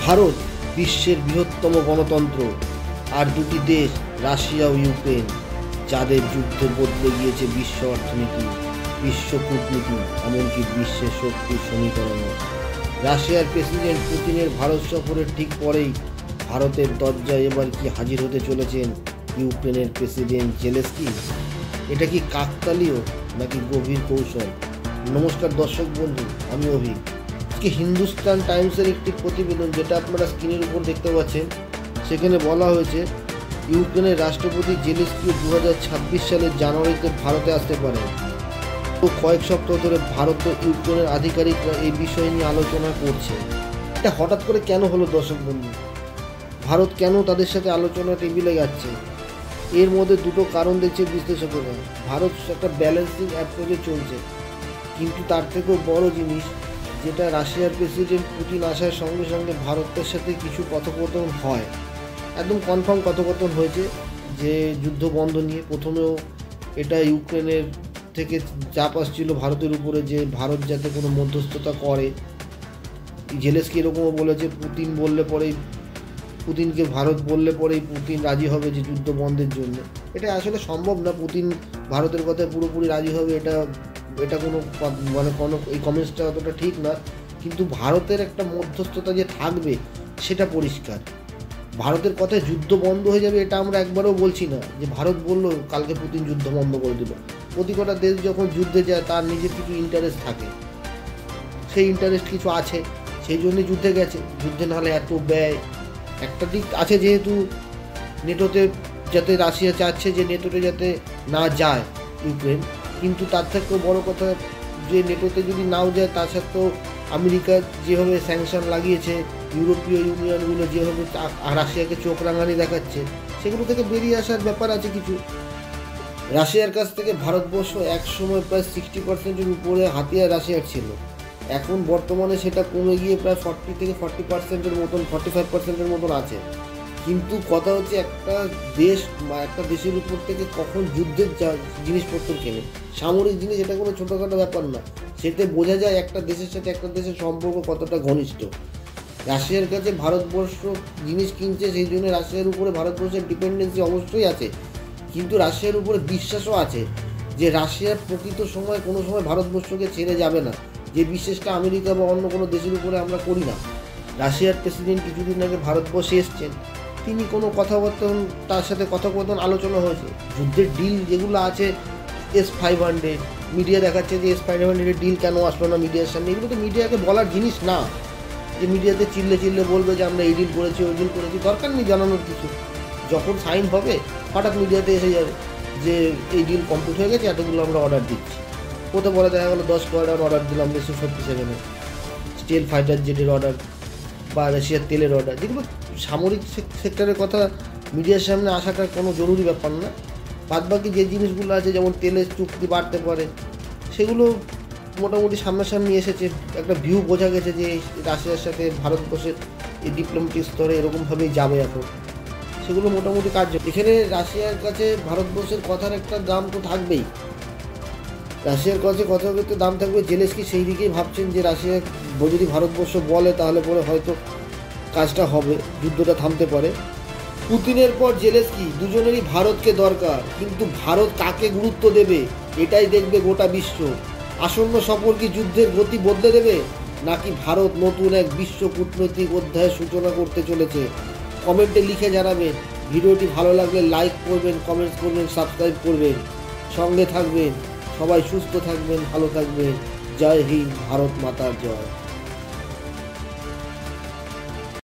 ভারত বিশ্বের বৃহত্তম গণতন্ত্র, আর দুটি দেশ রাশিয়া ও ইউক্রেন, যাদের যুদ্ধে বদলে গিয়েছে বিশ্ব অর্থনীতি, বিশ্ব কূটনীতি, এমনকি বিশ্বের শক্তির সমীকরণও। রাশিয়ার প্রেসিডেন্ট পুতিনের ভারত সফরের ঠিক পরেই ভারতের দরজায় এবার কি হাজির হতে চলেছেন ইউক্রেনের প্রেসিডেন্ট জেলেস্কি? এটা কি কাকতালীয় নাকি গভীর কৌশল? নমস্কার দর্শক বন্ধু, আমি অভি। আজকে হিন্দুস্তান টাইমসের একটি প্রতিবেদন, যেটা আপনারা স্ক্রিনের উপর দেখতে পাচ্ছেন, সেখানে বলা হয়েছে ইউক্রেনের রাষ্ট্রপতি জেলেস্কি 2026 সালের জানুয়ারিতে ভারতে আসতে পারেন। তো কয়েক সপ্তাহ ধরে ভারত ও ইউক্রেনের আধিকারিকরা এই বিষয় নিয়ে আলোচনা করছে। এটা হঠাৎ করে কেন হলো দর্শক বন্ধু? ভারত কেন তাদের সাথে আলোচনা টেবিলে যাচ্ছে? এর মধ্যে দুটো কারণ দেখছে বিশ্লেষকেরা। ভারত একটা ব্যালেন্সিং অ্যাপ্রোচে চলছে, কিন্তু তার থেকেও বড় জিনিস, যেটা রাশিয়ার প্রেসিডেন্ট পুতিন আসার সঙ্গে সঙ্গে ভারতের সাথে কিছু কথোপকথন হয়। একদম কনফার্ম কথোপকথন হয়েছে যে যুদ্ধ বন্ধ নিয়ে। প্রথমেও এটা ইউক্রেনের থেকে চাপ আসছিল ভারতের উপরে যে ভারত যাতে কোনো মধ্যস্থতা করে। জেলেস্কি এরকমও বলেছে পুতিনকে ভারত বললে পরেই পুতিন রাজি হবে যে যুদ্ধ বন্ধের জন্য। এটা আসলে সম্ভব না, পুতিন ভারতের কথায় পুরোপুরি রাজি হবে এটা কোনো এই কমেন্টসটা অতটা ঠিক না। কিন্তু ভারতের একটা মধ্যস্থতা যে থাকবে সেটা পরিষ্কার। ভারতের কথায় যুদ্ধ বন্ধ হয়ে যাবে এটা আমরা একবারও বলছি না, যে ভারত বললো কালকে পুতিন যুদ্ধ বন্ধ করে দিল। প্রতি কটা দেশ যখন যুদ্ধে যায় তার নিজের কিছু ইন্টারেস্ট থাকে, সেই ইন্টারেস্ট কিছু আছে, সেই জন্যই যুদ্ধে গেছে। যুদ্ধে নাহলে এত ব্যয়। একটা দিক আছে, যেহেতু নেটোতে যাতে রাশিয়া চাচ্ছে যে নেটোতে যাতে না যায় ইউক্রেন, কিন্তু তার থেকেও বড় কথা যে নেটোতে যদি নাও যায়, তার সাথেও আমেরিকা যেভাবে স্যাংশন লাগিয়েছে, ইউরোপীয় ইউনিয়নগুলো যেভাবে রাশিয়াকে চোখ রাঙানি দেখাচ্ছে, সেগুলো থেকে বেরিয়ে আসার ব্যাপার আছে কিছু। রাশিয়ার কাছ থেকে ভারতবর্ষ একসময় প্রায় 60% উপরে হাতিয়ার রাশিয়ার ছিল। এখন বর্তমানে সেটা কমে গিয়ে প্রায় 40-40% মতন, 45% মতন আছে। কিন্তু কথা হচ্ছে একটা দেশ বা একটা দেশের উপর থেকে কখন যুদ্ধের জিনিসপত্র কেনে, সামরিক জিনিস, এটা কোনো ছোটোখাটো ব্যাপার না। সেটা বোঝা যায় একটা দেশের সাথে একটা দেশের সম্পর্ক কতটা ঘনিষ্ঠ। রাশিয়ার কাছে ভারতবর্ষ জিনিস কিনছে, সেই জন্য রাশিয়ার উপরে ভারতবর্ষের ডিপেন্ডেন্সি অবশ্যই আছে, কিন্তু রাশিয়ার উপরে বিশ্বাসও আছে যে রাশিয়ার প্রকৃত সময় কোনো সময় ভারতবর্ষকে ছেড়ে যাবে না, যে বিশ্বাসটা আমেরিকা বা অন্য কোনো দেশের উপরে আমরা করি না। রাশিয়ার প্রেসিডেন্ট কিছুদিন আগে ভারতবর্ষে এসছেন, তিনি কোনো কথাবার্তা, তার সাথে কথোপকথন আলোচনা হয়েছে। যুদ্ধের ডিল যেগুলো আছে, S-500, মিডিয়া দেখাচ্ছে যে S-500 ডিল কেন আসলো না মিডিয়ার সামনে। এগুলো তো মিডিয়াকে বলার জিনিস না, যে মিডিয়াতে চিল্লে বলবে যে আমরা এই ডিল করেছি ওই ডিল করেছি। দরকার নেই জানানোর কিছু। যখন সাইন হবে হঠাৎ মিডিয়াতে এসে যাবে যে এই ডিল কমপ্লিট হয়ে গেছে, এতগুলো আমরা অর্ডার দিচ্ছি। কোথাও পরে দেখা গেলো 10 কোয়ার্টার অর্ডার দিলাম Su-57 স্টিল ফাইটার জেটের অর্ডার, বা রাশিয়ার তেলের অর্ডার। যেগুলো সামরিক সেক্টরের কথা মিডিয়ার সামনে আসাটা কোনো জরুরি ব্যাপার না। বাদবাকি যে জিনিসগুলো আছে, যেমন তেলের চুক্তি বাড়তে পারে, সেগুলো মোটামুটি সামনাসামনি এসেছে। একটা ভিউ বোঝা গেছে যে রাশিয়ার সাথে ভারতবর্ষের এই ডিপ্লোম্যাটিক স্তরে এরকমভাবেই যাবে এখন। সেগুলো মোটামুটি কার্য। এখানে রাশিয়ার কাছে ভারতবর্ষের কথার একটা দাম তো থাকবেই। রাশিয়ার কাছে কথা বলতে দাম থাকবে। জেলেস্কি সেই দিকেই ভাবছেন যে রাশিয়া যদি ভারতবর্ষ বলে তাহলে পরে হয়তো কাজটা হবে, যুদ্ধটা থামতে পারে। পুতিনের পর জেলেস্কি, দুজনেরই ভারতকে দরকার, কিন্তু ভারত কাকে গুরুত্ব দেবে এটাই দেখবে গোটা বিশ্ব। আসন্ন সফর কি যুদ্ধের গতি বদলে দেবে, নাকি ভারত নতুন এক বিশ্ব কূটনৈতিক অধ্যায়ের সূচনা করতে চলেছে? কমেন্টে লিখে জানাবেন। ভিডিওটি ভালো লাগলে লাইক করবেন, কমেন্টস করবেন, সাবস্ক্রাইব করবেন, সঙ্গে থাকবেন। সবাই সুস্থ থাকবেন, ভালো থাকবেন। জয় হিন্দ, ভারত মাতার জয়।